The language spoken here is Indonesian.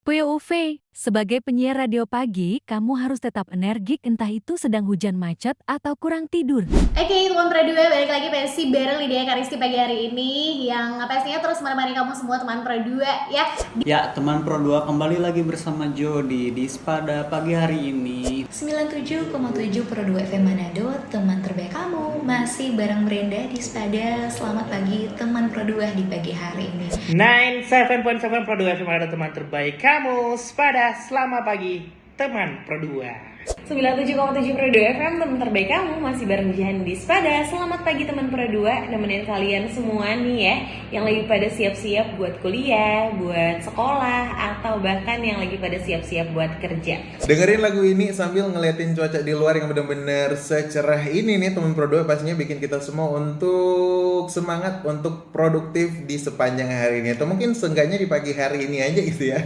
POV, sebagai penyiar radio pagi, kamu harus tetap energik entah itu sedang hujan macet atau kurang tidur. Oke, teman Pro 2, balik lagi pasti bareng Lydia Karisti pagi hari ini yang pastinya terus menemani kamu semua teman Pro 2 ya. Ya, teman Pro 2 kembali lagi bersama Jody di Spada pagi hari ini. 97,7 Pro 2 FM Manado, teman terbaik kamu. Masih bareng Brenda di Spada. Selamat pagi teman Pro 2 di pagi hari ini. 97.7 Pro 2 FM Manado, teman terbaik kamu. Spada, selamat pagi teman Pro 2. 97,7 Pro 2 FM, teman terbaik kamu, masih bareng Jihan di Spada. Selamat pagi teman Pro 2, nemenin kalian semua nih ya, yang lagi pada siap-siap buat kuliah, buat sekolah, atau bahkan yang lagi pada siap-siap buat kerja. Dengerin lagu ini sambil ngeliatin cuaca di luar yang bener-bener secerah ini nih teman Pro 2, pastinya bikin kita semua untuk semangat untuk produktif di sepanjang hari ini, atau mungkin seenggaknya di pagi hari ini aja gitu ya.